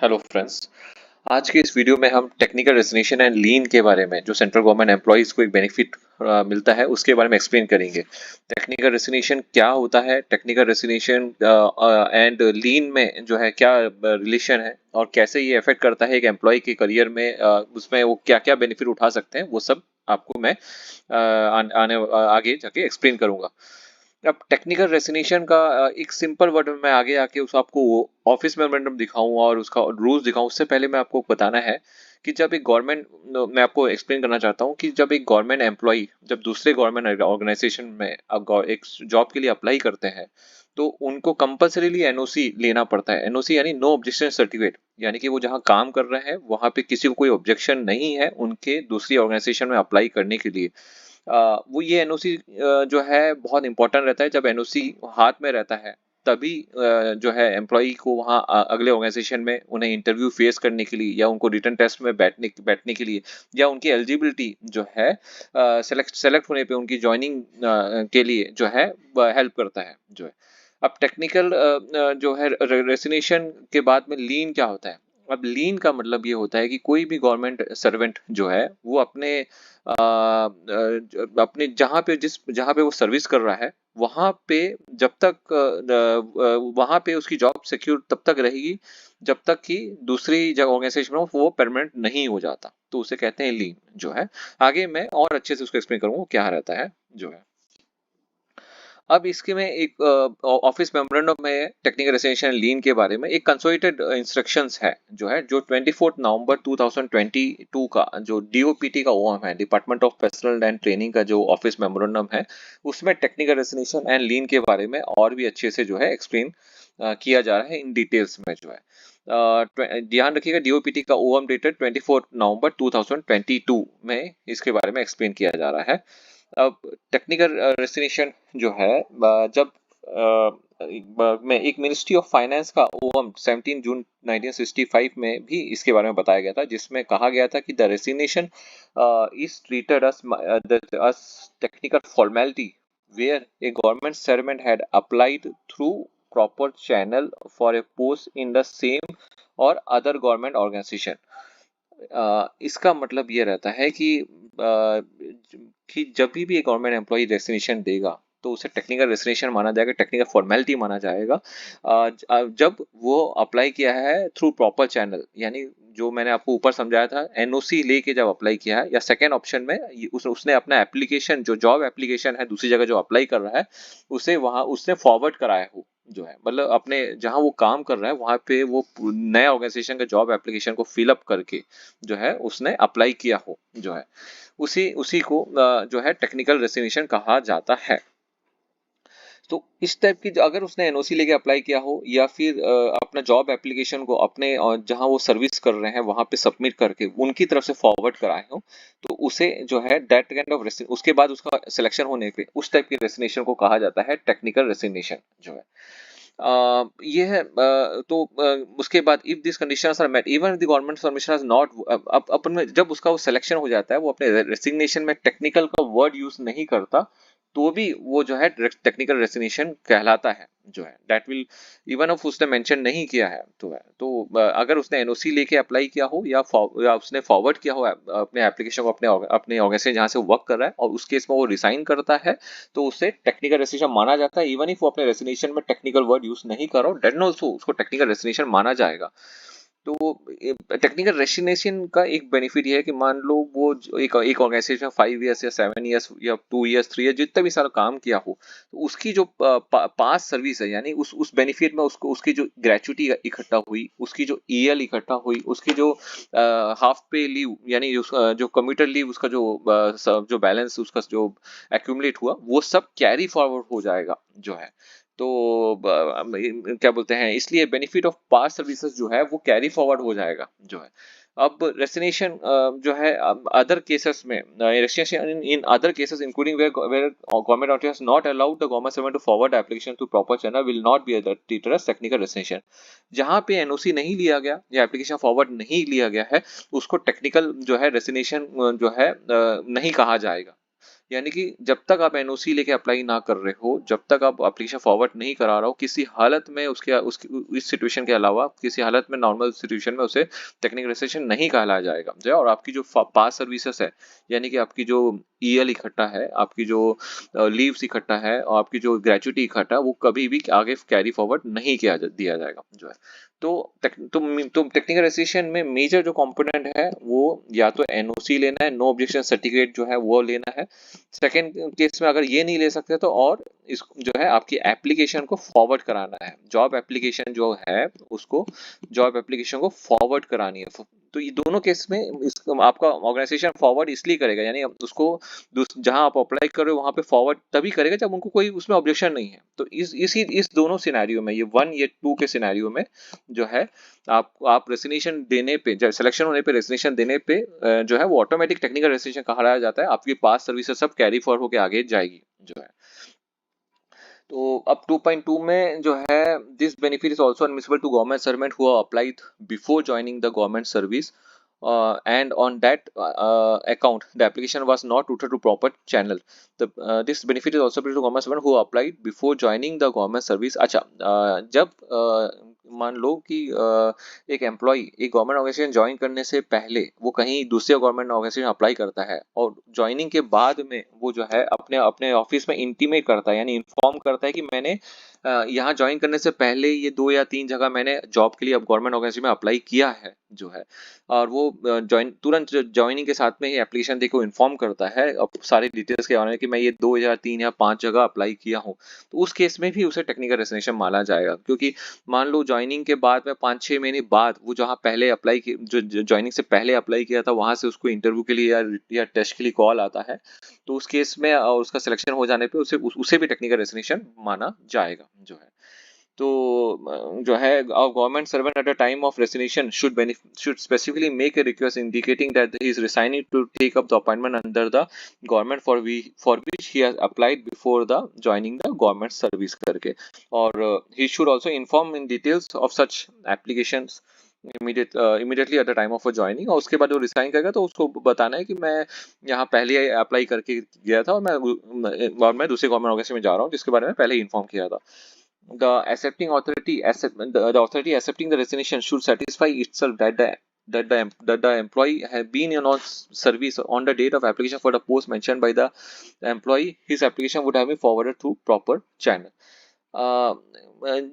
Hello friends. आज के इस वीडियो में हम टेक्निकल रेजिग्नेशन एंड लीन के बारे में जो सेंट्रल गवर्नमेंट एम्प्लॉइज को एक बेनिफिट मिलता है उसके बारे में एक्सप्लेन करेंगे। टेक्निकल रेजिग्नेशन क्या होता है, टेक्निकल रेजिग्नेशन एंड लीन में जो है क्या रिलेशन है और कैसे ये अफेक्ट करता है एक एम्प्लॉय के करियर में, उसमें वो क्या क्या बेनिफिट उठा सकते हैं, वो सब आपको मैं आगे जाके एक्सप्लेन करूंगा। अब टेक्निकल रेसिग्नेशन का एक सिंपल वर्ड में मैं आगे आके उस आपको ऑफिस मेमोरेंडम दिखाऊं और उसका रूल्स दिखाऊं, उससे पहले मैं आपको बताना है कि जब एक गवर्नमेंट, मैं आपको एक्सप्लेन करना चाहता हूं कि जब एक गवर्नमेंट एम्प्लॉय जब दूसरे गवर्नमेंट ऑर्गेनाइजेशन में एक जॉब के लिए अप्लाई करते हैं तो उनको कंपल्सरीली एनओसी लेना पड़ता है। एनओसी यानी नो ऑब्जेक्शन सर्टिफिकेट, यानी कि वो जहां काम कर रहे हैं वहां पे किसी को कोई ऑब्जेक्शन नहीं है उनके दूसरी ऑर्गेनाइजेशन में अप्लाई करने के लिए। वो ये एनओसी जो है बहुत इंपॉर्टेंट रहता है। जब एनओसी हाथ में रहता है तभी जो है एम्प्लॉय को वहाँ अगले ऑर्गेनाइजेशन में उन्हें इंटरव्यू फेस करने के लिए या उनको रिटन टेस्ट में बैठने के लिए या उनकी एलिजिबिलिटी जो है सेलेक्ट होने पे उनकी ज्वाइनिंग के लिए जो है हेल्प करता है जो है। अब टेक्निकल जो है रेसिग्नेशन के बाद में लीन क्या होता है। अब लीन का मतलब ये होता है कि कोई भी गवर्नमेंट सर्वेंट जो है वो अपने जहाँ पे वो सर्विस कर रहा है वहां पे जब तक वहां पे उसकी जॉब सिक्योर तब तक रहेगी जब तक कि दूसरी जगह ऑर्गेनाइजेशन में वो परमानेंट नहीं हो जाता, तो उसे कहते हैं लीन जो है। आगे मैं और अच्छे से उसको एक्सप्लेन करूंगा क्या रहता है जो है। अब इसके में एक ऑफिस मेमोरेंडम में टेक्निकल रेजिग्नेशन लीन के बारे में एक कंसोलिडेटेड इंस्ट्रक्शंस है जो है, जो 24 नवंबर 2022 का जो डीओपीटी का ओएम है, department of personal and training का जो ऑफिस मेमोरेंडम है, उसमें टेक्निकल रेजिग्नेशन एंड लीन के बारे में और भी अच्छे से जो है एक्सप्लेन किया जा रहा है इन डिटेल्स में जो है। ध्यान रखिएगा डीओपीटी का ओएम डेटेड 24 नवंबर 2022 में इसके बारे में एक्सप्लेन किया जा रहा है। अब टेक्निकल रेजिग्नेशन जो है जब में एक मिनिस्ट्री ऑफ फाइनेंस का ओवम 17 जून 1965 में भी इसके बारे में बताया गया था, जिसमें कहा गया था कि the resignation is treated as technical formality where a government servant had applied through proper channel for a post in the same or other government organization। इसका मतलब ये रहता है कि जब भी एक गवर्नमेंट एम्प्लॉय रेजिग्नेशन देगा तो उसे टेक्निकल रेजिग्नेशन माना जाएगा, टेक्निकल फॉर्मेलिटी माना जाएगा जब वो अप्लाई किया है थ्रू प्रॉपर चैनल, यानी जो मैंने आपको ऊपर समझाया था एनओसी लेके जब अप्लाई किया है, या सेकेंड ऑप्शन में उसने अपना एप्लीकेशन जो जॉब एप्लीकेशन है दूसरी जगह जो अप्लाई कर रहा है उसे वहां उसने फॉरवर्ड कराया हो जो है, मतलब अपने जहां वो काम कर रहा है वहां पे वो नए ऑर्गेनाइजेशन के जॉब एप्लीकेशन को फिलअप करके जो है उसने अप्लाई किया हो जो है, उसी उसी को जो है टेक्निकल रेजिग्नेशन कहा जाता है। तो इस टाइप की अगर उसने एनओसी लेके अप्लाई किया हो या फिर अपना जॉब एप्लीकेशन को अपने जहां वो सर्विस कर रहे हैं वहां पे सबमिट करके उनकी तरफ से फॉरवर्ड कराए हो, तो उसे जो है दैट काइंड ऑफ उसके बाद उसका सिलेक्शन होने पे उस टाइप की रेजिग्नेशन को कहा जाता है टेक्निकल रेजिग्नेशन जो है। ये है तो उसके बाद if this conditions are met even the government permission has not, अब अपन में जब उसका वो सिलेक्शन हो जाता है वो अपने रेजिग्नेशन में टेक्निकल का वर्ड यूज नहीं करता तो भी वो जो है टेक्निकल रेजिग्नेशन कहलाता है जो है, दैट विल इवन ऑफ उसने मेंशन नहीं किया है तो है। तो अगर उसने एनओसी लेके अप्लाई किया हो या उसने फॉरवर्ड किया हो अपने एप्लीकेशन को अपने ऑर्गेनाइजेशन जहां से वर्क कर रहा है और उस केस में वो रिसाइन करता है तो उसे टेक्निकल रेजिग्नेशन माना जाता है। इवन इफ वो अपने रेजिग्नेशन में टेक्निकल वर्ड यूज नहीं कर रहा हो देन ऑल्सो उसको टेक्निकल रेजिग्नेशन माना जाएगा। तो टेक्निकल रेजिग्नेशन का एक बेनिफिट ये है कि मान लो वो एक ऑर्गेनाइजेशन 5 इयर्स या 7 इयर्स या 2 इयर्स 3 इयर्स जितना भी सारा काम किया हो तो उसकी जो पास सर्विस है, यानी उस बेनिफिट में उसको उसकी जो ग्रेचुटी इकट्ठा हुई, उसकी जो ईएल इकट्ठा हुई, उसकी जो हाफ पे लीव यानी जो कम्यूटर लीव उसका जो बैलेंस उसका जो एक्यूमुलेट हुआ वो सब कैरी फॉरवर्ड हो जाएगा जो है। तो क्या बोलते हैं, इसलिए बेनिफिट ऑफ पास्ट सर्विसेज जो है वो कैरी फॉरवर्ड हो जाएगा जो है। अब रेसिग्नेशन जो है अदर केसेस में resignation in other cases including where government authority has not allowed the government servant to forward application to proper channel will not be treated as technical resignation. जहां पे एनओसी नहीं लिया गया या application forward नहीं लिया गया है उसको टेक्निकल जो है रेसिग्नेशन जो है नहीं कहा जाएगा। यानी कि जब तक आप एनओसी लेके अप्लाई ना कर रहे हो, जब तक आप एप्लीकेशन फॉरवर्ड नहीं करा रहा हो, किसी हालत में उसके उसकी इस सिचुएशन के अलावा किसी हालत में नॉर्मल सिचुएशन में उसे टेक्निकल रेजिस्ट्रेशन नहीं कहलाया जाएगा जो है। और आपकी जो पास सर्विसेज है, यानी कि आपकी जो ईएल इकट्ठा है, आपकी जो लीव्स इकट्ठा है और आपकी जो ग्रेचुइटी इकट्ठा है, वो कभी भी आगे कैरी फॉरवर्ड नहीं दिया जाएगा जो है। तो टेक्निकल रेजिस्ट्रेशन में मेजर जो कंपोनेंट है वो या तो एनओसी लेना है, नो ऑब्जेक्शन सर्टिफिकेट जो है वो लेना है। सेकेंड केस में अगर ये नहीं ले सकते तो और इस जो है आपकी एप्लीकेशन को फॉरवर्ड कराना है, जॉब एप्लीकेशन जो है उसको, जॉब एप्लीकेशन को फॉरवर्ड करानी है। तो ये दोनों केस में आपका ऑर्गेनाइजेशन फॉरवर्ड इसलिए करेगा, यानी उसको जहां आप अप्लाई कर रहे हो वहां पे फॉरवर्ड तभी करेगा जब उनको कोई उसमें ऑब्जेक्शन नहीं है। तो इस दोनों सिनेरियो में, ये 1 ये 2 के सिनेरियो में जो है आप रेजिग्नेशन देने पे, जब सिलेक्शन होने पे रेजिग्नेशन देने पे जो है वो ऑटोमेटिक टेक्निकल रेजिग्नेशन कहा जाता है, आपकी पास सर्विसेज सब कैरी फॉरवर्ड होकर आगे जाएगी जो है। तो अब 2.2 में जो है, this benefit is also admissible to government servant who applied before joining the government service and on that account the application was not routed to proper channel. This benefit is also applicable to government servant who applied before joining the government service. अच्छा, जब मान लो कि एक employ एक government organisation join करने से पहले वो कहीं दूसरे गवर्नमेंट ऑर्गेनाइजेशन अप्लाई करता है और ज्वाइनिंग के बाद में वो जो है अपने अपने ऑफिस में इंटीमेट करता है, यानी इन्फॉर्म करता है कि मैंने यहाँ ज्वाइन करने से पहले ये 2 या 3 जगह मैंने जॉब के लिए अब गवर्नमेंट ऑर्गेनाइजेशन में अप्लाई किया है जो है। और वो तुरंत ज्वाइनिंग के साथ में ही एप्लीकेशन देखो इन्फॉर्म करता है अब सारी डिटेल्स के बारे में कि मैं ये 2 या 3 या 5 जगह अप्लाई किया हूँ, तो उस केस में भी उसे टेक्निकल रेजिग्नेशन माना जाएगा। क्योंकि मान लो ज्वाइनिंग के बाद में 5-6 महीने बाद वो जहाँ पहले अप्लाई जो ज्वाइनिंग से पहले अप्लाई किया था वहां से उसको इंटरव्यू के लिए या टेस्ट के लिए कॉल आता है, तो उस केस में उसका सिलेक्शन हो जाने पे उसे भी टेक्निकल रेजिग्नेशन माना जाएगा जो है। तो जो है government servant at the time of resignation should specifically make a request indicating that he is resigning to take up the appointment under the government for which he has applied before the joining the government service करके। और he should also inform in details of such applications immediately at the time of joining। और उसके बाद वो resign करेगा तो उसको बताना है कि मैं यहाँ पहले अप्लाई करके गया था और मैं दूसरे गवर्नमेंट ऑर्गेनाइजेशन में जा रहा हूँ जिसके बारे में पहले ही इन्फॉर्म किया था। The authority accepting the resignation should satisfy itself that the employee have been in on service on the date of application for the post mentioned by the employee. His application would have been forwarded through proper channel.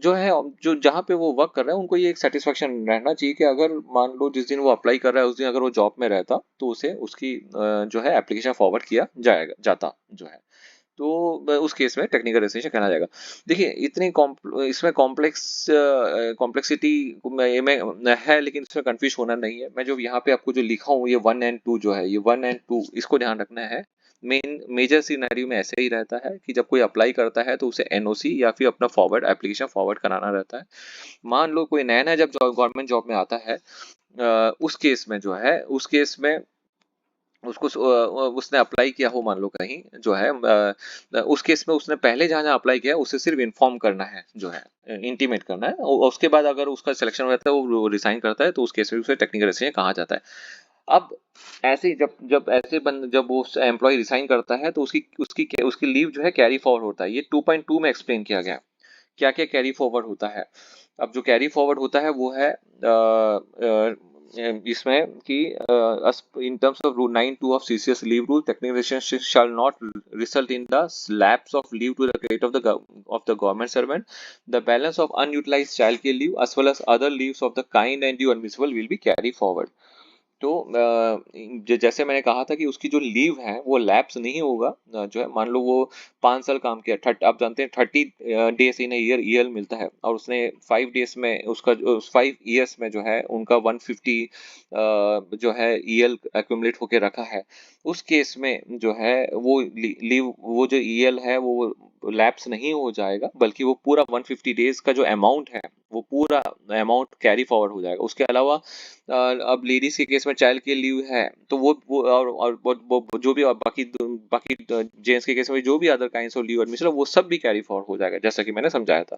जो है जो जहाँ पे वो work कर रहा है उनको ये एक सेटिस्फेक्शन रहना चाहिए कि अगर मान लो जिस दिन वो अप्लाई कर रहा है उस दिन अगर वो जॉब में रहता तो उसे उसकी जो है एप्लीकेशन फॉरवर्ड किया जाता जो है। तो उस केस में टेक्निकल रेजिग्नेशन कहना जाएगा। देखिए इतनी इसमें कॉम्प्लेक्सिटी में है, लेकिन इसमें कंफ्यूज होना नहीं है। मैं जो यहाँ पे आपको जो लिखा हूँ ये 1 and 2 जो है, ये 1 and 2 इसको ध्यान रखना है। मेजर सिनेरियो में ऐसे ही रहता है कि जब कोई अप्लाई करता है तो उसे एनओसी या फिर अपना एप्लीकेशन फॉरवर्ड कराना रहता है। मान लो कोई नया जब गवर्नमेंट जॉब में आता है, उस केस में जो है उस केस में उसको उसने अप्लाई किया हो मान लो कहीं जो है, उस केस में उसने पहले जहाँ जहाँ अप्लाई किया है उसे सिर्फ इन्फॉर्म करना है जो है, इंटीमेट करना है। और उसके बाद अगर उसका सिलेक्शन हो जाता है वो रिसाइन करता है तो उस केस में उसे टेक्निकल रेजिग्नेशन कहा जाता है। अब ऐसे ही जब वो एम्प्लॉय रिसाइन करता है तो उसकी उसकी उसकी लीव जो है कैरी फॉरवर्ड होता है। ये 2.2 में एक्सप्लेन किया गया क्या क्या कैरी फॉरवर्ड होता है। अब जो कैरी फॉरवर्ड होता है वो है इसमें कि in terms of rule 9(2) of CCS leave rule, technical resignations shall not result in the lapse of leave to the credit of the government servant. The balance of unutilized childcare leave as well as other leaves of the kind and due admissible will be carried forward. तो जैसे मैंने कहा था कि उसकी जो leave है वो लैप्स नहीं होगा जो है। मान लो वो 5 साल काम किया, आप जानते हैं 30 डेज इन ईयर ईएल मिलता है और उसने 5 डेज में उसका 5 ईयर्स में जो है उनका 150 जो है ईएल एक्यूमुलेट होके रखा है। उस केस में जो है वो लीव वो जो ईएल है वो लैप्स नहीं हो जाएगा, बल्कि वो पूरा 150 डेज का जो अमाउंट है वो पूरा अमाउंट कैरी फॉरवर्ड हो जाएगा। उसके अलावा अब लेडीज के केस में चाइल्ड के लीव है तो वो और जो भी बाकी जेंट्स के केस में जो भी other kinds of leave admission वो सब भी कैरी फॉरवर्ड हो जाएगा, जैसा कि मैंने समझाया था।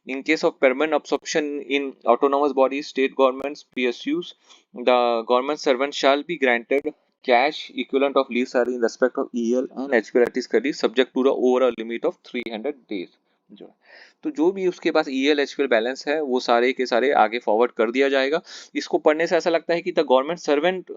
In case of permanent absorption in autonomous bodies, state governments, PSUs, the government servant shall be granted cash equivalent of lease salary in respect of EL and HQLAT's credit subject to the overall limit of 300 days। जो है, तो जो भी उसके पास EL HQL balance है वो सारे के सारे आगे फॉरवर्ड कर दिया जाएगा। इसको पढ़ने से ऐसा लगता है कि the government servant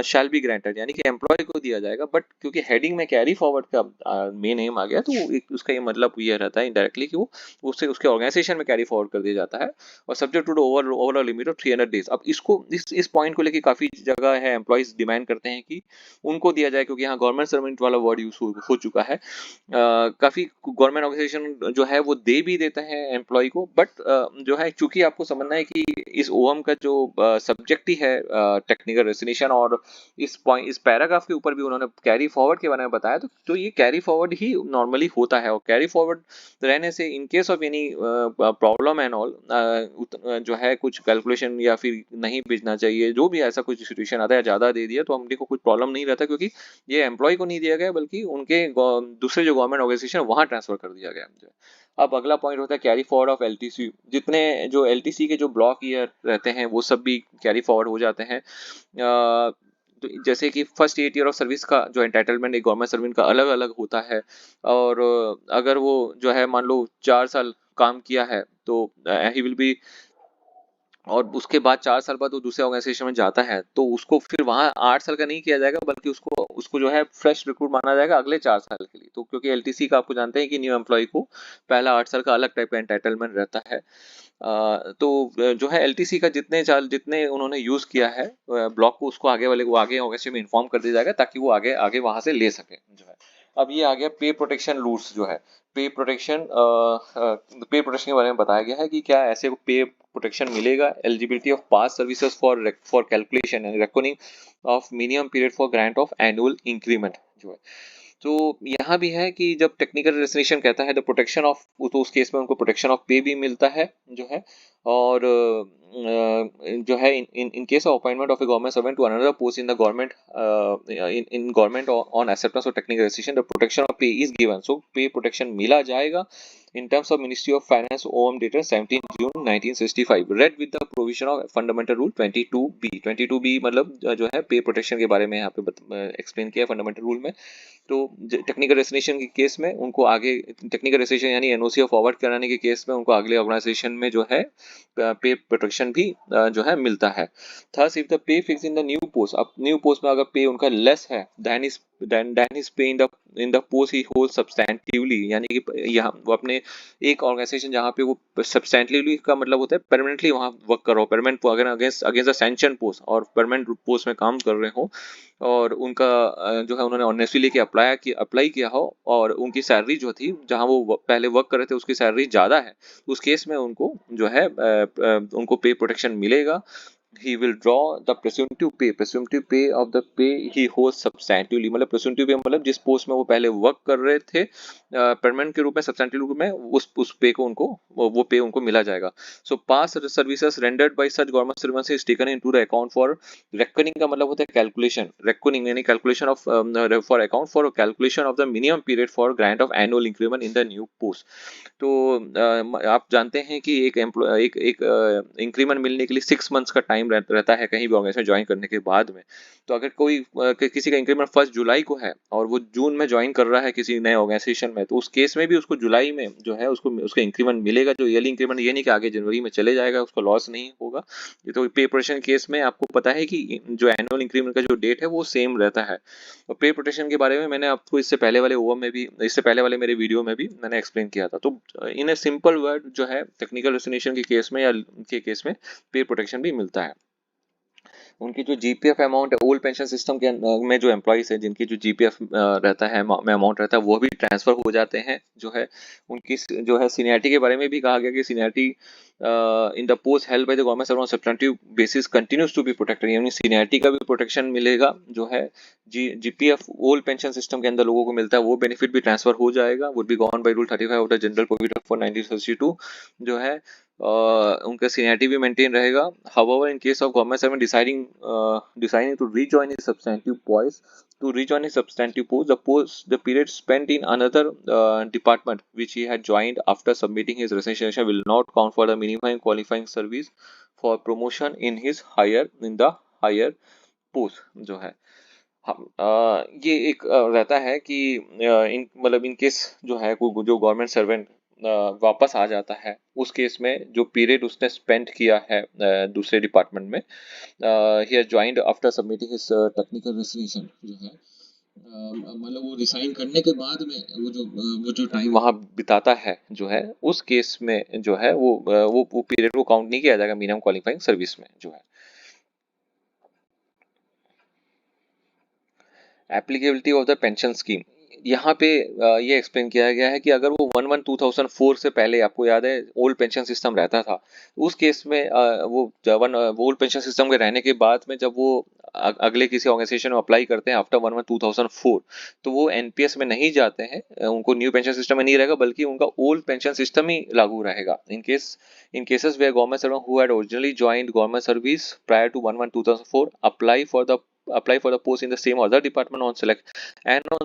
shall be granted, यानी कि एम्प्लॉय को दिया जाएगा, बट क्योंकि हेडिंग में कैरी फॉरवर्ड का मेन एम आ गया तो उसका ये मतलब ये रहता है इनडायरेक्टली कि वो उससे उसके ऑर्गेनाइजेशन में कैरी फॉरवर्ड कर दिया जाता है और subject to the overall limit of 300 days. अब इसको इस पॉइंट को लेकर काफी जगह है एम्प्लॉइज डिमांड करते हैं कि उनको दिया जाए, क्योंकि यहाँ गवर्नमेंट सर्वेंट वाला वर्ड यूज हो चुका है। काफी गवर्नमेंट ऑर्गेनाइजेशन जो है वो दे भी देते हैं एम्प्लॉय को, बट जो है चूंकि आपको समझना है कि इस ओएम का जो सब्जेक्ट ही है टेक्निकल रेजिग्नेशन, और इस पैराग्राफ के ऊपर भी उन्होंने कैरी फॉरवर्ड के बारे में बताया, तो ये कैरी फॉरवर्ड ही नॉर्मली होता है। और कैरी फॉरवर्ड रहने से इन case of any problem and all जो है कुछ कैलकुलेशन या फिर नहीं भेजना चाहिए, जो भी ऐसा कुछ सिचुएशन आता है ज्यादा दे दिया तो हमको कुछ प्रॉब्लम नहीं रहता, क्योंकि ये एम्प्लॉय को नहीं दिया गया बल्कि उनके दूसरे जो गवर्नमेंट ऑर्गेनाइजेशन वहां ट्रांसफर कर दिया गया। अब अगला पॉइंट होता है कैरी फॉरवर्ड ऑफ एलटीसी। जितने जो एलटीसी के जो ब्लॉक ईयर रहते हैं वो सब भी कैरी फॉरवर्ड हो जाते हैं। तो जैसे कि फर्स्ट 8 ईयर ऑफ सर्विस का जो एंटाइटलमेंट एक गवर्नमेंट सर्वेंट का अलग अलग होता है, और अगर वो जो है मान लो 4 साल काम किया है तो ही विल बी, और उसके बाद 4 साल बाद वो दूसरे ऑर्गेनाइजेशन में जाता है तो उसको फिर वहां 8 साल का नहीं किया जाएगा, बल्कि उसको उसको जो है फ्रेश रिक्रूट माना जाएगा अगले 4 साल के लिए। तो क्योंकि एलटीसी का आपको जानते हैं कि न्यू एम्प्लॉय को पहला 8 साल का अलग टाइप का एंटाइटलमेंट रहता है। तो जो है एलटीसी का जितने उन्होंने यूज किया है ब्लॉक को, उसको आगे वाले को आगे ऑर्गेनाइजेशन में इन्फॉर्म कर दिया जाएगा ताकि वो आगे आगे वहां से ले सके जो है। अब ये आ गया पे प्रोटेक्शन रूल्स जो है। पे प्रोटेक्शन के बारे में बताया गया है कि क्या ऐसे पे प्रोटेक्शन मिलेगा। Eligibility of pass services for calculation and recording of minimum period for grant of annual increment जो है। तो यहाँ भी है कि जब टेक्निकल रेजिग्नेशन कहता है द प्रोटेक्शन ऑफ, तो उस केस में उनको प्रोटेक्शन ऑफ पे भी मिलता है जो है। और जो है in case of appointment of a government servant to another post in the government in government on acceptance of technical resignation the protection of pay is given. So pay protection मिला जाएगा in terms of Ministry of Finance OM dated 17 June 1965 read with the provision of Fundamental Rule 22B। 22B मतलब जो है पे protection के बारे में यहाँ पे एक्सप्लेन किया फंडामेंटल रूल में। तो टेक्निकल रेजिग्नेशन के केस में उनको आगे टेक्निकल रेजिग्नेशन यानी एनओसी फॉरवर्ड कराने के केस में उनको अगले ऑर्गेनाइजेशन में जो है पे प्रोटेक्शन भी जो है मिलता है। Third, if the pay fix in the new post, अब न्यू पोस्ट में अगर पे उनका लेस है then is pay in the post ही होल्ड सब्सटेंटिवली, यानी कि यहाँ वो अपने एक ऑर्गेनाइजेशन जहाँ पे वो सब्सटेंटिवली का मतलब होता है परमानेंटली वहाँ वर्क कर रहा हो, परमानेंट अगर अगेंस्ट द सैंक्शन पोस्ट और परमानेंट पोस्ट में काम कर रहे हो, और उनका जो है उन्होंने ऑनेस्टली लेके अप्लाई किया हो और उनकी सैलरी जो थी जहाँ वो पहले वर्क कर रहे थे उसकी सैलरी ज्यादा है, उस केस में उनको जो है उनको पे प्रोटेक्शन मिलेगा। he will draw the presumptive pay of the pay he holds substantively, मतलब presumptive pay मतलब जिस पोस्ट में वो पहले वर्क कर रहे थे परमानेंट के रूप में, सब्सटेंटिव रूप में उस पे को उनको वो पे उनको मिला जाएगा। So past services rendered by such government servants is taken into the account for reckoning का मतलब होता है कैलकुलेशन, रेकनिंग यानी calculation of for account for calculation of the minimum period for grant of annual increment in the new post. तो आप जानते हैं कि एक इंक्रीमेंट मिलने के लिए 6 मंथ्स का टाइम रहता है कहीं भी ऑर्गेनाइजेशन ज्वाइन करने के बाद में। तो अगर कोई किसी का इंक्रीमेंट 1 जुलाई को है और वो जून में ज्वाइन कर रहा है किसी नए ऑर्गेनाइजेशन में, तो उस केस में भी उसको जुलाई में जो है उसका इंक्रीमेंट मिलेगा, जो ईयरली इंक्रीमेंट, ये नहीं कि आगे जनवरी में चले जाएगा, उसको लॉस नहीं होगा। ये तो पे प्रोटेक्शन केस में आपको पता है कि जो एनुअल इंक्रीमेंट का जो डेट है वो सेम रहता है। और पे प्रोटेक्शन के बारे में मैंने आपको इससे पहले वाले ओवर में भी, इससे पहले वाले मेरे वीडियो में भी मैंने एक्सप्लेन किया था। तो इन ए सिंपल वर्ड जो है टेक्निकल रेजिग्नेशन के केस में या के केस में पे प्रोटेक्शन भी मिलता है। उनकी जो जीपीएफ अमाउंट है ओल्ड पेंशन सिस्टम के में जो एम्प्लॉइज है जिनकी जो जीपीएफ रहता है में अमाउंट रहता है वो भी ट्रांसफर हो जाते हैं जो है। उनकी जो है सीनियरिटी के बारे में भी कहा गया कि seniority in the post held by the government servant substantive basis continues to be protected, यानी सीनियरिटी का भी प्रोटेक्शन मिलेगा जो है। जीपीएफ ओल्ड पेंशन सिस्टम के अंदर लोगों को मिलता है वो बेनिफिट भी ट्रांसफर हो जाएगा, would be gone by rule 35 of the general provision for 1932 जो है। उनका सीनियरिटी भी मेंटेन रहेगा। However, in case of government servant deciding to rejoin his substantive post, the period spent in another department which he had joined after submitting his resignation will not count for the minimum qualifying service for promotion in the higher post जो है। हाँ, ये एक रहता है कि इन मतलब in case जो है जो गवर्नमेंट सर्वेंट वापस आ जाता है, उस केस में जो पीरियड उसने स्पेंड किया है दूसरे डिपार्टमेंट में, he has joined after submitting his technical resignation जो है, मतलब वो रिसाइन करने के बाद में वो जो टाइम वहाँ बिताता है जो है, उस केस में जो है वो पीरियड को काउंट नहीं किया जाएगा मिनिमम क्वालिफाइंग सर्विस में जो है। Applicability of the pension scheme, यहाँ पे ये एक्सप्लेन किया गया है कि अगर वो 1/1/2004 से पहले, आपको याद है ओल्ड पेंशन सिस्टम रहता था, उस केस में वो ओल्ड पेंशन सिस्टम के रहने के बाद में जब वो अगले किसी ऑर्गेनाइजेशन में अप्लाई करते हैं आफ्टर 1/1/2004, तो वो एनपीएस में नहीं जाते हैं, उनको न्यू पेंशन सिस्टम में नहीं रहेगा, बल्कि उनका ओल्ड पेंशन सिस्टम ही लागू रहेगा। In cases where government servant who had originally joined government service prior to 1/1/2004 apply for the post in the same other department on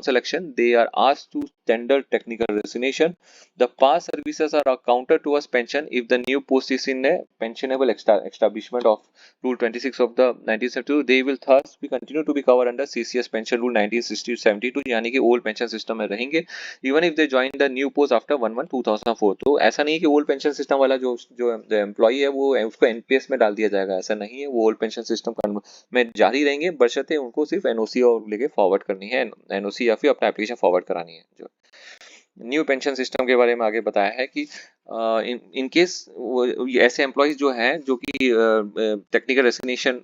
selection they are asked to tender technical resignation. The past services are accounted towards pension if the new post is in a pensionable establishment of Rule 26 of the 1972. They will thus be continue to be covered under CCS Pension Rule 1960-72, यानी कि old pension system में रहेंगे even if they join the new post after 1/1/2004। तो ऐसा नहीं है कि old pension system वाला जो जो एम्प्लॉई है वो उसको एनपीएस में डाल दिया जाएगा, ऐसा नहीं है। वो ओल्ड पेंशन सिस्टम में जारी रहेंगे, बशर्ते उनको सिर्फ एनओसी और लेके फॉरवर्ड करनी है, एनओसी या फिर अपना एप्लीकेशन फॉरवर्ड करानी है। जो न्यू पेंशन सिस्टम के बारे में आगे बताया है कि इन केस ऐसे एम्प्लॉयज जो हैं जो कि टेक्निकल रेसिग्नेशन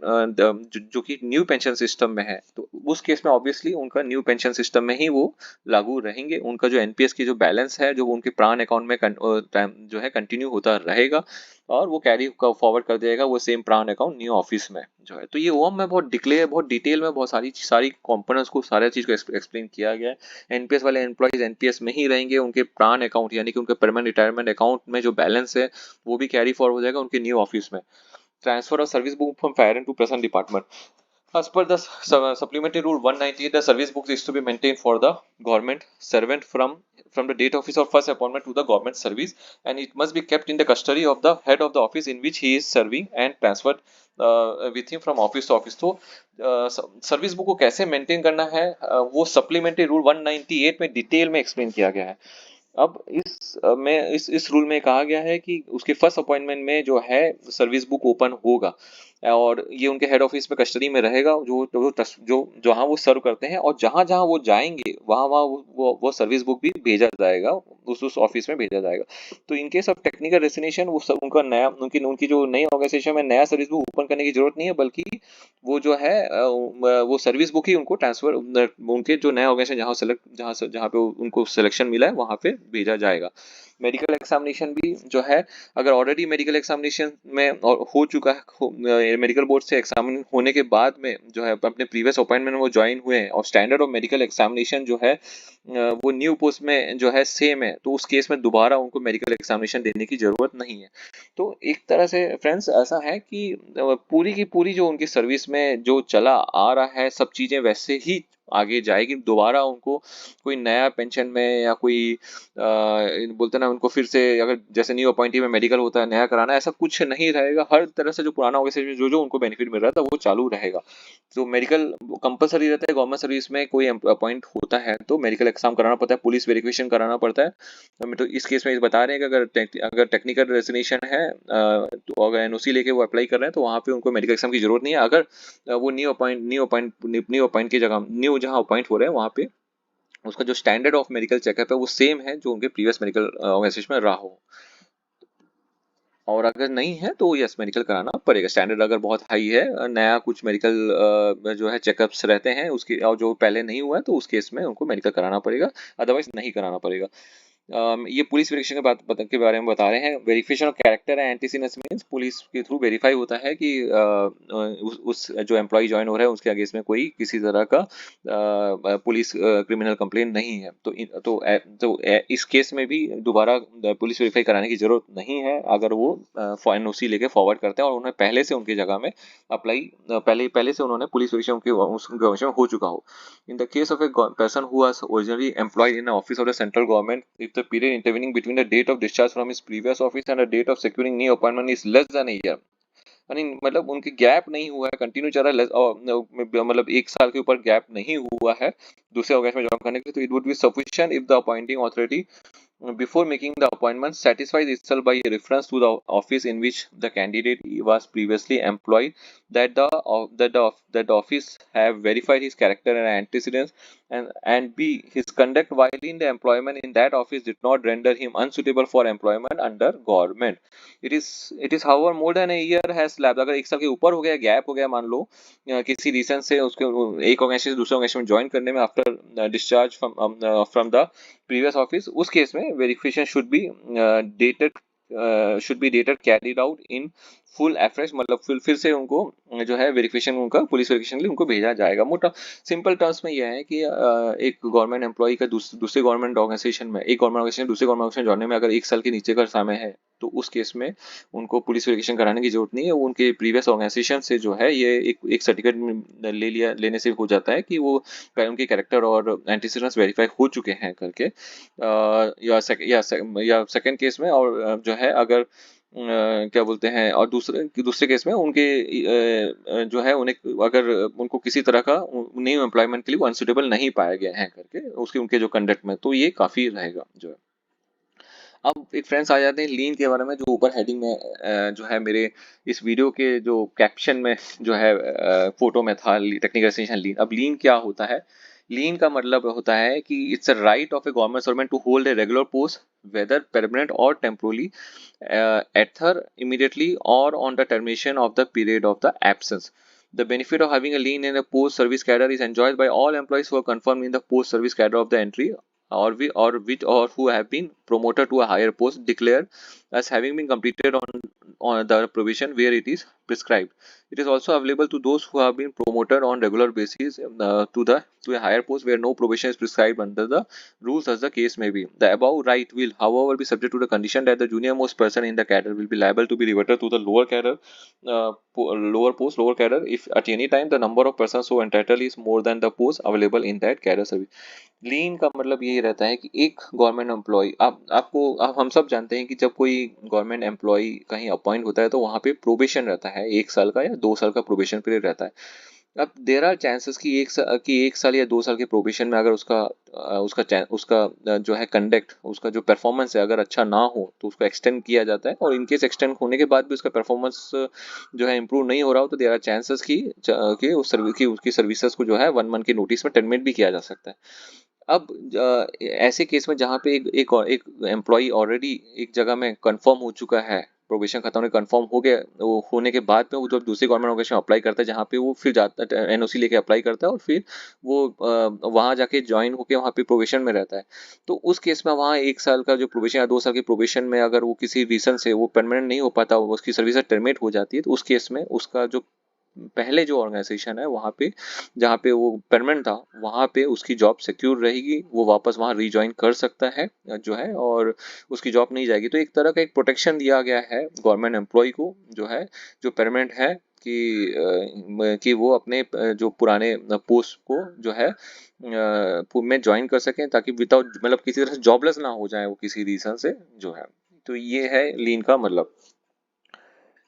जो कि न्यू पेंशन सिस्टम में है, तो उस केस में ऑब्वियसली उनका न्यू पेंशन सिस्टम में ही वो लागू रहेंगे। उनका जो एनपीएस की जो बैलेंस है जो उनके प्राण अकाउंट में जो है कंटिन्यू होता रहेगा, और वो कैरी फॉरवर्ड कर देगा वो सेम प्राण अकाउंट न्यू ऑफिस में जो है। तो ये ओम में बहुत डिटेल में बहुत सारी कंपोनेंट्स को, सारी चीज को एक्सप्लेन किया गया है। एनपीएस वाले एम्प्लॉयज एनपीएस में ही रहेंगे, उनके प्राण अकाउंट यानी कि उनके परमानेंट रिटायरमेंट अकाउंट में जो बैलेंस है वो भी कैरी फॉरवर्ड हो जाएगा उनके न्यू ऑफिस में। Transfer of service book from parent to present department, as per the supplementary rule 198, the service book is to be maintained for the government servant from the date of his or first appointment to the government service, and it must be kept in the custody of the head of the office in which he is serving and transferred with him from office to office। तो service book को कैसे maintain करना है वो supplementary rule 198 में detail में explain किया गया है। अब इस रूल में कहा गया है कि उसके फर्स्ट अपॉइंटमेंट में जो है सर्विस बुक ओपन होगा, और ये उनके हेड ऑफिस में कस्टडी में रहेगा, जो जहाँ वो सर्व करते हैं, और जहाँ जहाँ वो जाएंगे वहाँ वहाँ वो सर्विस बुक भी भेजा जाएगा, उस ऑफिस में भेजा जाएगा। तो इन केस ऑफ टेक्निकल रेसिग्नेशन वो सब उनका नया उनकी उनकी जो नई ऑर्गेनाइजेशन में नया सर्विस बुक ओपन करने की जरूरत नहीं है, बल्कि वो जो है वो सर्विस बुक ही उनको ट्रांसफर उनके जो नया ऑर्गेनाइजेशन जहाँ पे उनको सिलेक्शन मिला है वहाँ पे भेजा जाएगा। मेडिकल एग्जामिनेशन भी जो है, अगर ऑलरेडी मेडिकल एग्जामिनेशन में हो चुका है, मेडिकल बोर्ड से एग्जामिन होने के बाद में जो है अपने प्रीवियस अपॉइंटमेंट में वो ज्वाइन हुए हैं, और स्टैंडर्ड ऑफ मेडिकल एग्जामिनेशन जो है वो न्यू पोस्ट में जो है सेम है, तो उस केस में दोबारा उनको मेडिकल एग्जामिनेशन देने की जरूरत नहीं है। तो एक तरह से फ्रेंड्स ऐसा है कि पूरी की पूरी जो उनकी सर्विस में जो चला आ रहा है सब चीजें वैसे ही आगे जाएगी। दोबारा उनको कोई नया पेंशन में या कोई बोलते ना उनको फिर से, अगर जैसे न्यू अपॉइंटी में मेडिकल होता है नया कराना, ऐसा कुछ नहीं रहेगा। हर तरह से जो पुराना ऑर्गेनाइजेशन जो जो उनको बेनिफिट मिल रहा था वो चालू रहेगा। तो मेडिकल कंपलसरी रहता है, गवर्नमेंट सर्विस में कोई अपॉइंट होता है तो मेडिकल एग्जाम कराना पड़ता है, पुलिस वेरिफिकेशन कराना पड़ता है। तो इस केस में ये बता रहे हैं कि अगर टेक्निकल रेजिग्नेशन है तो अगर एनओसी लेके वो अप्लाई कर रहे हैं तो वहाँ पे उनको मेडिकल एग्जाम की जरूरत नहीं है। अगर वो न्यू अपॉइंट की जगह न्यू जहाँ अपॉइंट हो रहे हैं वहाँ पे उसका जो स्टैंडर्ड ऑफ मेडिकल चेकअप है वो सेम है जो उनके प्रीवियस मेडिकल ऑर्गेनाइजेशन में रहा हो। और अगर नहीं है तो यस मेडिकल कराना पड़ेगा। स्टैंडर्ड अगर बहुत हाई है, नया कुछ मेडिकल जो है चेकअप्स रहते हैं उसके, और जो पहले नहीं हुआ है तो उस केस में उनको मेडिकल कराना पड़ेगा, अदरवाइज नहीं कराना पड़ेगा। ये पुलिस वेरिफिकेशन के बारे में बता रहे हैं। Verification of character and antecedents means police के थ्रू वेरीफाई होता है कि उस जो एम्प्लॉय ज्वाइन हो रहा है उसके अगेंस्ट में कोई किसी तरह का पुलिस क्रिमिनल कंप्लेंट नहीं है। इस केस में भी दोबारा पुलिस वेरीफाई कराने की जरूरत नहीं है अगर वो एनओसी लेके फॉरवर्ड करते हैं और उन्हें पहले से उनकी जगह में अप्लाई पहले से उन्होंने पुलिस वेरिफिकेशन हो चुका हो। In the case of a person who was originally employed in an office of the central government, if the period intervening between the date of discharge from his previous office and the date of securing new appointment is less than a year, यानी मतलब उनके gap नहीं हुआ है, continue चल रहा है, मतलब 1 साल के ऊपर गैप नहीं हुआ है दूसरे ऑर्गेनाइजेशन में ज्वाइन करने के लिए, तो it would be sufficient if the appointing authority before making the appointment satisfies itself by a reference to the office in which the candidate was previously employed, that the office have verified his character and antecedents, and b his conduct while in the employment in that office did not render him unsuitable for employment under government. It is however more than a year has lapsed, अगर 1 साल के ऊपर हो गया, gap हो गया, मान लो किसी रीजन से उसके एक ऑर्गेनाइजेशन से दूसरे ऑर्गेनाइजेशन में ज्वाइन करने में after discharge from the previous office, उस केस में verification should be dated carried out in full afresh, मतलब फिर से उनको जो है वेरिफिकेशन, उनका पुलिस वेरिफिकेशन के लिए उनको भेजा जाएगा। मोटा सिंपल टर्म्स में यह है कि एक गवर्नमेंट एम्प्लॉय का दूसरे गवर्नमेंट ऑर्गेनाइजेशन में, एक गवर्नमेंट ऑर्गेनाइजेशन दूसरे गवर्नमेंट ऑर्गेनाइजेशन जोड़ने में अगर 1 साल के नीचे का समय है, तो उस केस में उनको पुलिस वेरिफिकेशन कराने की जरूरत नहीं है। वो उनके प्रीवियस ऑर्गेनाइजेशन से जो है ये एक सर्टिफिकेट लेने से हो जाता है कि वो उनके कैरेक्टर और एंटीसीडेंट्स वेरीफाई हो चुके हैं करके। या सेकंड केस में, और जो है अगर क्या बोलते हैं, और दूसरे केस में उनके जो है उन्हें अगर उनको किसी तरह का न्यू एम्प्लॉयमेंट के लिए अनसुटेबल नहीं पाया गया है करके उसके उनके जो कंडक्ट में, तो ये काफी रहेगा जो है। अब एक फ्रेंड्स आ जाते हैं लीन के बारे में, जो ऊपर हेडिंग में जो है मेरे इस वीडियो के जो कैप्शन में जो है फोटो में था, टेक्निकल एसेंशियल लीन। अब लीन क्या होता है? लीन का मतलब होता है कि it's a right of a government servant to hold a regular post whether permanent और temporarily either immediately or on the termination of the period of the absence. The benefit of having a lien in a post service cadre is enjoyed by all employees who are confirmed in the post service cadre of the entry or who have been promoted to a higher post declared as having been completed on the provision where it is prescribed. It is also available to those who have been promoted on regular basis to a higher post where no probation is prescribed under the rules as the case may be. The above right will, however, be subject to the condition that the junior most person in the cadre will be liable to be reverted to the lower cadre, lower cadre, if at any time the number of persons so entitled is more than the post available in that cadre service. लीन का मतलब यही रहता है कि एक government employ, आप हम सब जानते हैं कि जब कोई गवर्नमेंट एम्प्लॉय कहीं अपॉइंट होता है तो वहां पे प्रोबेशन रहता है, 1 साल का या 2 साल का प्रोबेशन पीरियड रहता है। अब देर आर चांसेस कि 1 साल या 2 साल के प्रोबेशन में अगर उसका जो है कंडक्ट, उसका जो परफॉर्मेंस है अगर अच्छा ना हो तो उसको एक्सटेंड किया जाता है, और इनकेस एक्सटेंड होने के बाद भी उसका परफॉर्मेंस जो है इंप्रूव नहीं हो रहा हो तो देर आर चांसेस कि उसकी सर्विसेज को जो है 1 मंथ के नोटिस में टर्मिनेट भी किया जा सकता है। अब ऐसे केस में जहाँ पे एक एम्प्लॉय ऑलरेडी एक जगह में कंफर्म हो चुका है, प्रोबेशन खत्म होने कंफर्म हो गया, वो होने के बाद में वो जब दूसरी गवर्नमेंट ऑर्गेनाइजेशन अप्लाई करता है, जहाँ पे वो फिर जाता है एनओसी लेके अप्लाई करता है और फिर वो वहाँ जाके ज्वाइन होके वहाँ पे प्रोबेशन में रहता है, तो उस केस में वहाँ 1 साल का जो प्रोबेशन या 2 साल के प्रोबेशन में अगर वो किसी रीजन से वो परमानेंट नहीं हो पाता, उसकी सर्विस टर्मिनेट हो जाती है, तो उस केस में उसका जो पहले जो ऑर्गेनाइजेशन है वहाँ पे जहाँ पे वो परमानेंट था वहाँ पे उसकी जॉब सिक्योर रहेगी, वो वापस वहाँ रीज्वाइन कर सकता है जो है, और उसकी जॉब नहीं जाएगी। तो एक तरह का एक प्रोटेक्शन दिया गया है गवर्नमेंट एम्प्लॉय को जो है, जो परमानेंट है, कि वो अपने जो पुराने पोस्ट को जो है में ज्वाइन कर सकें, ताकि विदाउट मतलब किसी तरह से जॉबलेस ना हो जाए वो किसी रीजन से जो है। तो ये है लीन का मतलब।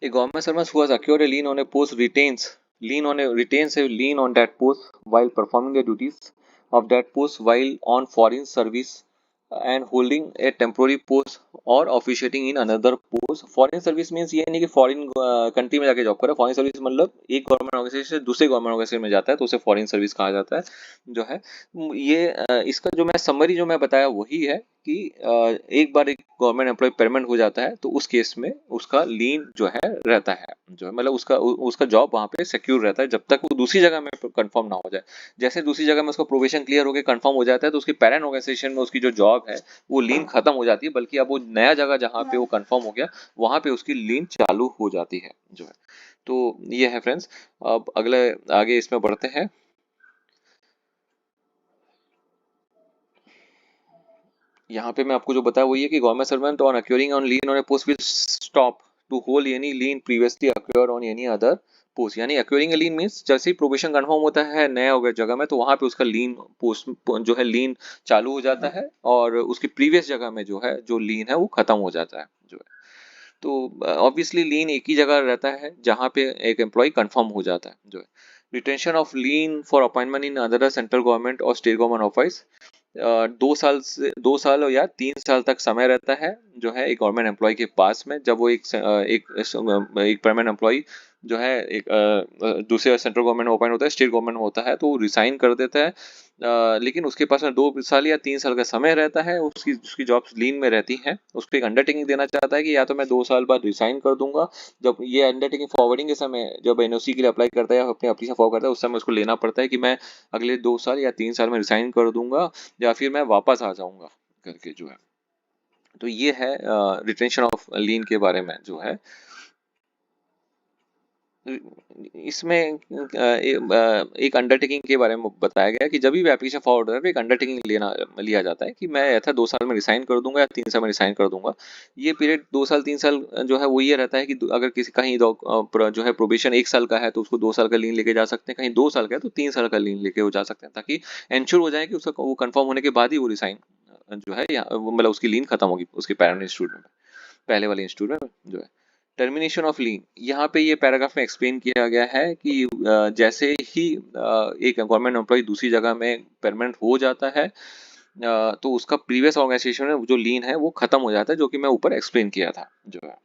A government servant who has acquired a lien on a post retains a lien on that post while performing the duties of that post while on foreign service and holding a temporary post और officiating in another post. Foreign service means ये नहीं कि foreign country में जाके job करे, foreign service मतलब एक government organisation से दूसरे गवर्नमेंट ऑर्गेनाइजेशन में जाता है तो उसे फॉरेन सर्विस कहा जाता है जो है। ये इसका जो मैं समरी जो मैं बताया वही है कि एक बार एक गवर्नमेंट एम्प्लॉय परमानेंट हो जाता है तो उस केस में उसका लीन जो है रहता है, जो है मतलब उसका जॉब वहां पे सिक्योर रहता है जब तक वो दूसरी जगह में कंफर्म ना हो जाए। जैसे दूसरी जगह में उसका प्रोबेशन क्लियर होकर कंफर्म हो जाता है तो उसकी पेरेंट ऑर्गेनाइजेशन में उसकी जो जॉब है वो लीन खत्म हो जाती है, बल्कि अब वो नया जगह जहाँ पे वो कंफर्म हो गया वहां पे उसकी लीन चालू हो जाती है जो है। तो ये है फ्रेंड्स। अब अगले आगे इसमें बढ़ते हैं। यहाँ पे मैं आपको जो बताया वही है कि government servant on acquiring on lien on a post will stop to hold any lien previously acquired on any other post. यानी अक्योरिंग ए लीन मींस जैसे ही प्रोबेशन कंफर्म होता है नया हो गया जगह में तो वहां पे उसका लीन पोस्ट जो है लीन चालू हो जाता है और उसकी प्रीवियस जगह में जो है जो लीन है वो खत्म हो जाता है जो है। तो ऑब्वियसली लीन एक ही जगह रहता है जहाँ पे एक एम्प्लॉय कंफर्म हो जाता है जो है। Retention of lean for appointment in other central government और स्टेट गवर्नमेंट ऑफिस, 2 साल या 3 साल तक समय रहता है जो है एक गवर्नमेंट एम्प्लॉय के पास में, जब वो एक परमानेंट एम्प्लॉय जो है एक दूसरे सेंट्रल गवर्नमेंट में अपॉइंट होता है, स्टेट गवर्नमेंट में होता है, तो वो रिसाइन कर देता है। लेकिन उसके पास में 2 साल या 3 साल का समय रहता है, उसकी उसकी जॉब लीन में रहती है। उसको एक अंडरटेकिंग देना चाहता है कि या तो मैं 2 साल बाद रिसाइन कर दूंगा। जब ये अंडरटेकिंग फॉरवर्डिंग के समय जब एनओसी के लिए अप्लाई करता है या अपने एप्लीकेशन फॉरवर्ड करता है, उस समय उसको लेना पड़ता है कि मैं अगले 2 साल या 3 साल में रिसाइन कर दूंगा या फिर मैं वापस आ जाऊंगा करके जो है। तो ये है रिटेंशन ऑफ लीन के बारे में जो है। इसमें एक अंडरटेकिंग के बारे में बताया गया कि जब भी एप्लीकेशन फॉरवर्ड होता है एक अंडरटेकिंग लिया जाता है कि मैं ऐसा 2 साल में रिसाइन कर दूंगा या 3 साल में रिसाइन कर दूंगा। ये पीरियड 2 साल 3 साल जो है वो ये रहता है कि अगर किसी कहीं जो है प्रोबेशन 1 साल का है तो उसको 2 साल का लीन लेके जा सकते हैं, कहीं 2 साल का है तो 3 साल का लीन लेके हो जा सकते हैं, ताकि इंश्योर हो जाए कि उसका वो कंफर्म होने के बाद ही वो रिसाइन जो है या मतलब उसकी लीन खत्म होगी उसके पैरेंट इंस्टीट्यूट में, पहले वाले इंस्टीट्यूट में जो है। टर्मिनेशन ऑफ लीन, यहाँ पे ये पैराग्राफ में एक्सप्लेन किया गया है कि जैसे ही एक गवर्नमेंट एम्प्लॉय दूसरी जगह में परमानेंट हो जाता है तो उसका प्रीवियस ऑर्गेनाइजेशन में जो लीन है वो खत्म हो जाता है, जो कि मैं ऊपर एक्सप्लेन किया था जो है।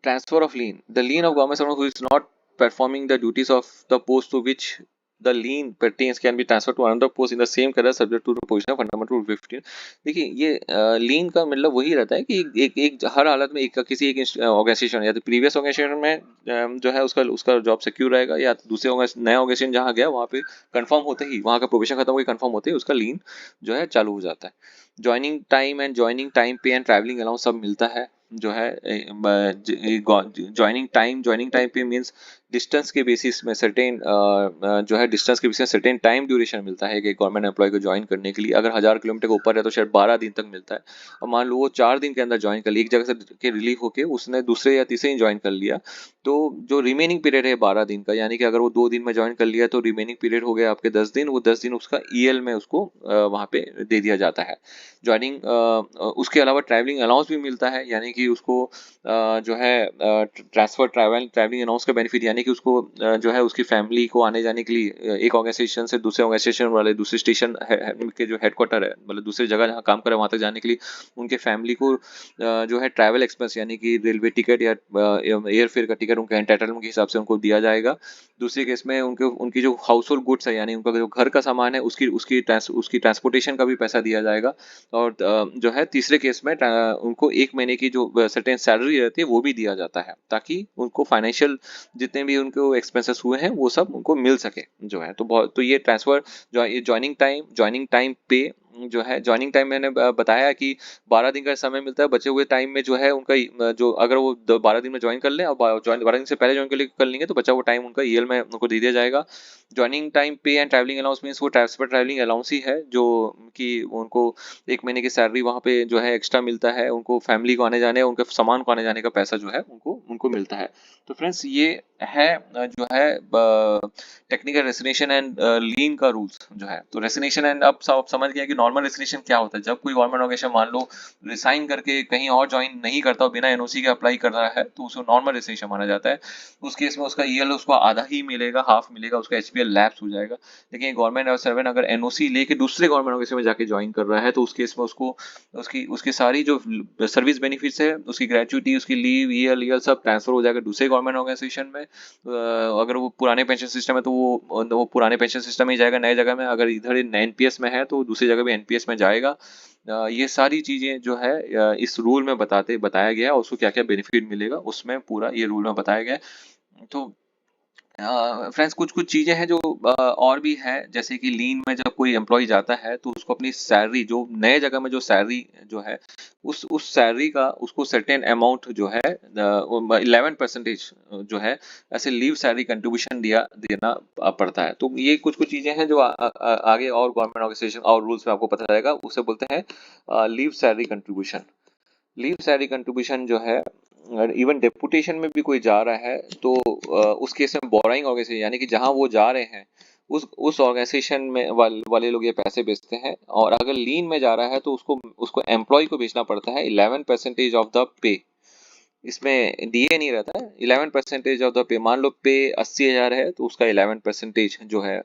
Transfer of lien. The lien of government someone who is not performing the duties of the post to which the lien pertains can be transferred to another post in the same career subject to the position of fundamental rule 15। देखिए ये लीन का मतलब वही रहता है कि एक हर हालत में एक किसी एक ऑर्गेनाइजेशन या तो प्रीवियस ऑर्गेनाइजेशन में जो है उसका उसका जॉब सिक्योर रहेगा, या दूसरे नया ऑर्गेनाइजेशन जहाँ गया वहाँ पे कंफर्म होते ही वहाँ का प्रोविजन खत्म होकर कंफर्म होते ही उसका लीन जो है चालू हो जाता है। Joining time and joining time पे एंड ट्रैवलिंग अलाउंस सब मिलता है जो है। ज्वाइनिंग टाइम पे मींस डिस्टेंस के बेसिस में सर्टेन जो है डिस्टेंस के बेसिस में सर्टेन टाइम ड्यूरेशन मिलता है कि गवर्नमेंट एम्प्लॉय को ज्वाइन करने के लिए। अगर 1000 किलोमीटर के ऊपर है तो शायद 12 दिन तक मिलता है, और मान लो वो 4 दिन के अंदर ज्वाइन कर लिया, एक जगह से के रिलीव होके उसने दूसरे या तीसरे दिन ज्वाइन कर लिया, तो जो रिमेनिंग पीरियड है 12 दिन का, यानी कि अगर वो 2 दिन में ज्वाइन कर लिया तो रिमेनिंग पीरियड हो गया आपके 10 दिन, वो 10 दिन उसका ईएल में उसको वहाँ पे दे दिया जाता है। ज्वाइनिंग उसके अलावा ट्रैवलिंग अलाउंस भी मिलता है, यानी कि उसको जो है ट्रांसफर ट्रैवलिंग अलाउंस का बेनिफिट, यानी कि उसको जो है उसकी फैमिली को आने जाने के लिए एक ऑर्गेनाइजेशन से दूसरे ऑर्गेनाइजेशन वाले दूसरे स्टेशन के जो हेडक्वार्टर है मतलब दूसरी जगह जहाँ काम करे वहाँ तक जाने के लिए उनके फैमिली को जो है ट्रैवल एक्सपेंस यानी कि रेलवे टिकट या एयर फेयर का टिकट उनके एंटाइटलमेंट के हिसाब से उनको दिया जाएगा। दूसरे केस में उनके उनकी जो हाउस होल्ड गुड्स है यानी उनका जो घर का सामान है उसकी ट्रांसपोर्टेशन का भी पैसा दिया जाएगा। और जो है तीसरे केस में उनको 1 महीने की जो सर्टेन सैलरी रहती है वो भी दिया जाता है, ताकि उनको फाइनेंशियल जितने भी उनको एक्सपेंसेस हुए हैं वो सब उनको मिल सके जो है। तो ये ट्रांसफर ज्वाइनिंग टाइम पे जो है, ज्वाइनिंग टाइम मैंने बताया कि 12 दिन का समय मिलता है, बचे हुए टाइम में जो है उनका जो अगर वो 12 दिन में ज्वाइन कर ले और 12 दिन से पहले ज्वाइन कर लेंगे तो बचा हुआ टाइम उनका ईएल में उनको दे दिया जाएगा। ज्वाइनिंग टाइम पे एंड ट्रैवलिंग अलाउंस मींस वो ट्रांसफर ट्रैवलिंग अलाउंस ही है जो कि उनको 1 महीने की सैलरी वहाँ पे जो है एक्स्ट्रा मिलता है, उनको फैमिली को आने जाने उनके सामान को आने जाने का पैसा जो है उनको उनको मिलता है। तो फ्रेंड्स ये है जो है टेक्निकल रेसिग्नेशन एंड लीन का रूल्स जो है। तो रेसिग्नेशन एंड अब सब समझ गया कि नॉर्मल रेसिग्नेशन क्या होता है। जब कोई गवर्नमेंट ऑर्गेनाइजेशन मान लो रिसाइन करके कहीं और ज्वाइन नहीं करता और बिना एनओसी के अप्लाई कर रहा है तो उसको नॉर्मल रेसिग्नेशन माना जाता है। उस केस में उसका ईएल उसको आधा ही मिलेगा, हाफ मिलेगा, उसका एचपीएल लैप्स हो जाएगा। लेकिन गवर्नमेंट सर्वेंट अगर एनओसी लेके दूसरे गवर्नमेंट ऑर्गेनाइजेशन में जाके ज्वाइन कर रहा है तो उस केस में उसको उसकी उसकी सारी जो सर्विस बेनिफिट्स है उसकी ग्रेचुइटी उसकी लीव ईएल सब ट्रांसफर हो जाएगा दूसरे गवर्नमेंट ऑर्गेनाइजेशन में। अगर वो पुराने पेंशन सिस्टम है तो वो पुराने पेंशन सिस्टम में ही जाएगा नए जगह में, अगर इधर एनपीएस में है तो दूसरी जगह भी एनपीएस में जाएगा। ये सारी चीजें जो है इस रूल में बताया गया है, उसको क्या क्या बेनिफिट मिलेगा उसमें पूरा ये रूल में बताया गया है। तो फ्रेंड्स कुछ कुछ चीजें हैं जो और भी है, जैसे कि लीन में जब कोई एम्प्लॉय जाता है तो उसको अपनी सैलरी जो नए जगह में जो सैलरी जो है उस सैलरी का उसको सर्टेन अमाउंट जो है 11% जो है ऐसे लीव सैलरी कंट्रीब्यूशन देना पड़ता है। तो ये कुछ कुछ चीजें हैं जो आगे और गवर्नमेंट ऑर्गेनाइजेशन और रूल्स में आपको पता चलेगा, उसे बोलते हैं leave salary contribution. Leave salary contribution जो है इवन डेपुटेशन में भी कोई जा रहा है तो उस केस में बोराइंग ऑर्गेनाइजेशन यानी कि जहां वो जा रहे हैं उस ऑर्गेनाइजेशन में वाले लोग ये पैसे भेजते हैं। और अगर लीन में जा रहा है तो उसको उसको एम्प्लॉय को भेजना पड़ता है 11% ऑफ द पे। इसमें डीए नहीं रहता है, 11% ऑफ द पे। मान लो पे 80,000 है तो उसका 11% जो है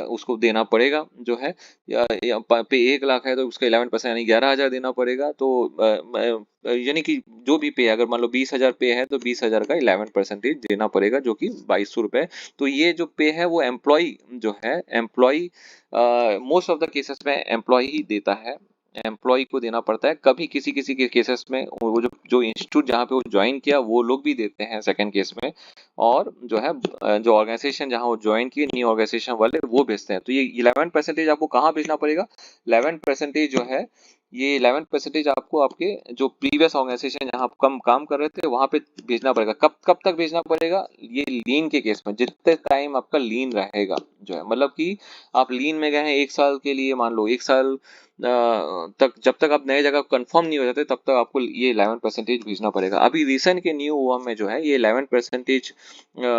उसको देना पड़ेगा जो है। या पे 1 लाख है तो उसका 11% यानी 11,000 देना पड़ेगा। तो यानी कि जो भी पे, अगर मान लो 20,000 पे है तो 20,000 का 11% देना पड़ेगा, जो कि 2200 रुपये। तो ये जो पे है वो एम्प्लॉय जो है, employ most of the cases में एम्प्लॉय ही देता है, एम्प्लॉय को देना पड़ता है। कभी किसी किसी के केसेस में वो जो जो इंस्टीट्यूट जहाँ पे वो ज्वाइन किया वो लोग भी देते हैं सेकंड केस में। और जो है जो ऑर्गेनाइजेशन जहाँ वो ज्वाइन किए न्यू ऑर्गेनाइजेशन वाले वो भेजते हैं। तो ये 11% आपको कहाँ भेजना पड़ेगा? 11% जो है, ये 11% आपको आपके जो प्रीवियस ऑर्गेनाइजेशन जहाँ आप कम काम कर रहे थे वहां पे भेजना पड़ेगा। कब कब तक भेजना पड़ेगा? ये लीन के केस में, जितने टाइम आपका लीन रहेगा जो है, मतलब कि आप लीन में गए हैं 1 साल के लिए, मान लो 1 साल तक, जब तक आप नए जगह कंफर्म नहीं हो जाते तब तक आपको ये 11% भेजना पड़ेगा। अभी रिसेंट के न्यू हुआ में जो है ये 11%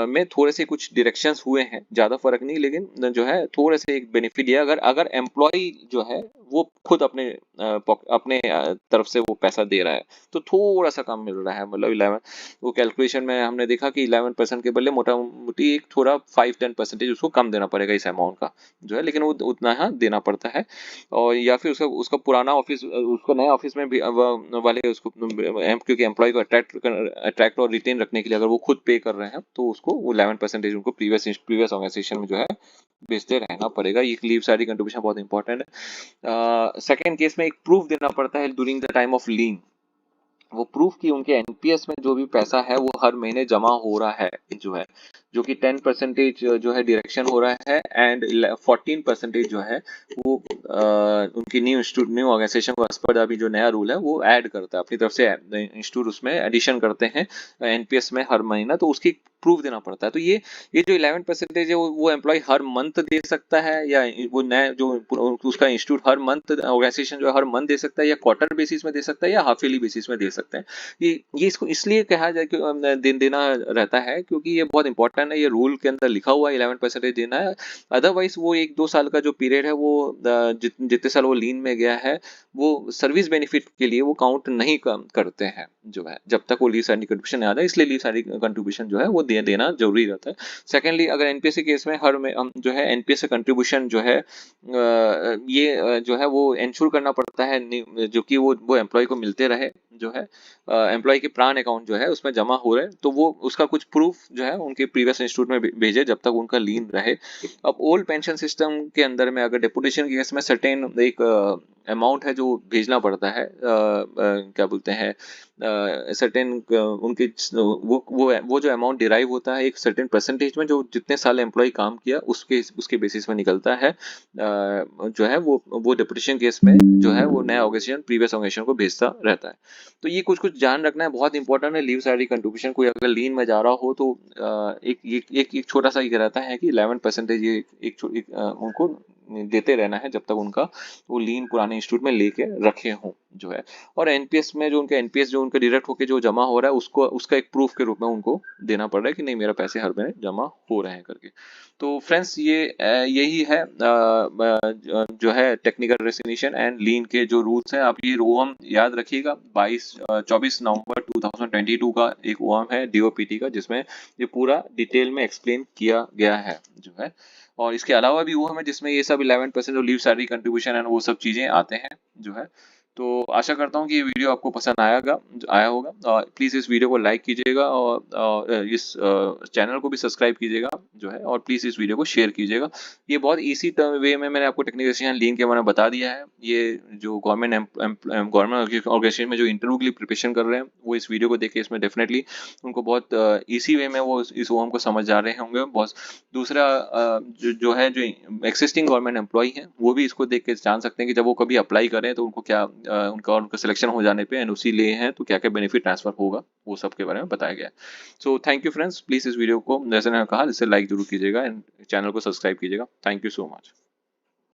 में थोड़े से कुछ डायरेक्शंस हुए हैं, ज्यादा फर्क नहीं, लेकिन जो है थोड़े से एक बेनिफिट दिया। अगर अगर एम्प्लॉय जो है वो खुद अपने तरफ से वो पैसा दे रहा है तो थोड़ा सा कम मिल रहा है। मतलब 11, वो कैलकुलेशन में हमने देखा कि 11% के बदले मोटा मोटी एक थोड़ा 5-10% उसको कम देना पड़ेगा इस अमाउंट का जो है, लेकिन वो उतना हाँ देना पड़ता है। और या फिर उसका उसका पुराना ऑफिस, उसको नए ऑफिस में भी वाले उसको क्योंकि एम्प्लॉय को अट्रैक्ट और रिटेन रखने के लिए अगर वो खुद पे कर रहे हैं तो उसको वो 11% उनको प्रीवियस ऑर्गेनाइजेशन में जो है भेजते रहना पड़ेगा। ये लीव सारी कंट्रीब्यूशन बहुत इंपॉर्टेंट है। सेकेंड केस में एक प्रूफ देना पड़ता है ड्यूरिंग द टाइम ऑफ लीन। वो प्रूफ कि उनके एनपीएस में जो भी पैसा है वो हर महीने जमा हो रहा है जो है, जो कि 10% जो है डायरेक्शन हो रहा है, एंड 14% जो है वो उनकी न्यू इंस्टीट्यूट न्यू ऑर्गेनाइजेशन को एज पर अभी जो नया रूल है वो ऐड करता है अपनी तरफ से, इंस्टीट्यूट उसमें एडिशन करते हैं एनपीएस में हर महीना, तो उसकी प्रूफ देना पड़ता है। तो ये जो 11% है वो एम्प्लॉय हर मंथ दे सकता है, या वो नए जो उसका इंस्टीट्यूट हर मंथ, ऑर्गेनाइजेशन जो है हर मंथ दे सकता है, या क्वार्टर बेसिस में दे सकता है, या हाफ ईयरली बेसिस में दे सकते हैं। ये इसको इसलिए कहा जाए कि देना रहता है क्योंकि ये बहुत इंपॉर्टेंट है, ये रूल के अंदर लिखा हुआ है 11% देना है। अदरवाइज वो 1-2 साल का जो पीरियड है वो जितने साल वो लीन में गया है वो सर्विस बेनिफिट के लिए वो काउंट नहीं करते हैं जो है, जब तक वो लीव साइड कंट्रीब्यूशन याद है, इसलिए लीव साइड कंट्रीब्यूशन जो है वो देना जरूरी रहता है। सेकेंडली, अगर एनपीएस के केस में हर में जो है एनपीएस कंट्रीब्यूशन जो है ये जो है वो इंश्योर करना पड़ता है जो कि वो एम्प्लॉय को मिलते रहे जो है, एम्प्लॉय के प्राण अकाउंट जो है उसमें जमा हो रहे हैं, तो वो उसका कुछ प्रूफ जो है उनके प्रीवियस इंस्टीट्यूट में भेजे जब तक उनका लीन रहे। अब ओल्ड पेंशन सिस्टम के अंदर में अगर डेपुटेशन के केस में सर्टेन एक अमाउंट है जो भेजना पड़ता है, क्या बोलते हैं, सर्टेन उनके वो जो अमाउंट डिराइव होता है एक सर्टेन परसेंटेज में, जो जितने साल एम्प्लॉय काम किया उसके बेसिस में निकलता है जो है वो डेपुटेशन केस में जो है वो नया ऑर्गेनाइजेशन प्रीवियस ऑर्गेनाइजेशन को भेजता रहता है। तो ये कुछ कुछ ध्यान रखना है, बहुत इंपॉर्टेंट है। लीव सैलरी कंट्रीब्यूशन कोई अगर लीन में जा रहा हो तो एक छोटा सा ये रहता है कि 11% ये उनको देते रहना है जब तक उनका वो लीन पुराने इंस्टीट्यूट में लेके रखे हों जो है। और एनपीएस में जो उनका एनपीएस जो उनका डायरेक्ट होके जो जमा हो रहा है उसको उसका एक प्रूफ के रूप में उनको देना पड़ रहा है कि नहीं मेरा पैसे हर महीने जमा हो रहे हैं करके। तो फ्रेंड्स यही है जो है टेक्निकल रेसिग्नेशन एंड लीन के जो रूल्स हैं। आप ये ओएम याद रखिएगा, 24 नवंबर 2022 का एक ओएम है डीओपीटी का, जिसमें ये पूरा डिटेल में एक्सप्लेन किया गया है जो है। और इसके अलावा भी ओएम है जिसमें ये सब 11% और लीव सैलरी कंट्रीब्यूशन एंड वो सब चीजें आते हैं जो है। तो आशा करता हूँ कि ये वीडियो आपको पसंद आया होगा। और प्लीज़ इस वीडियो को लाइक कीजिएगा और इस चैनल को भी सब्सक्राइब कीजिएगा जो है, और प्लीज़ इस वीडियो को शेयर कीजिएगा। ये बहुत इजी वे में मैंने आपको टेक्निकल लीन के बारे में बता दिया है। ये जो गवर्नमेंट ऑर्गेनाइजेशन में जो इंटरव्यू के लिए प्रिपरेशन कर रहे हैं वो इस वीडियो को देख के इसमें डेफिनेटली उनको बहुत ईजी वे में वो इस ओम को समझ जा रहे होंगे बहुत। दूसरा जो है जो एक्सिस्टिंग गवर्नमेंट एम्प्लॉय हैं वो भी इसको देख के जान सकते हैं कि जब वो कभी अप्लाई करें तो उनको क्या उनका सिलेक्शन हो जाने पे एनओसी लिए हैं तो क्या क्या बेनिफिट ट्रांसफर होगा, वो सब के बारे में बताया गया है। So thank you friends, please इस वीडियो को जैसे मैंने कहा इसे लाइक जरूर कीजिएगा एंड चैनल को सब्सक्राइब कीजिएगा। Thank you so much.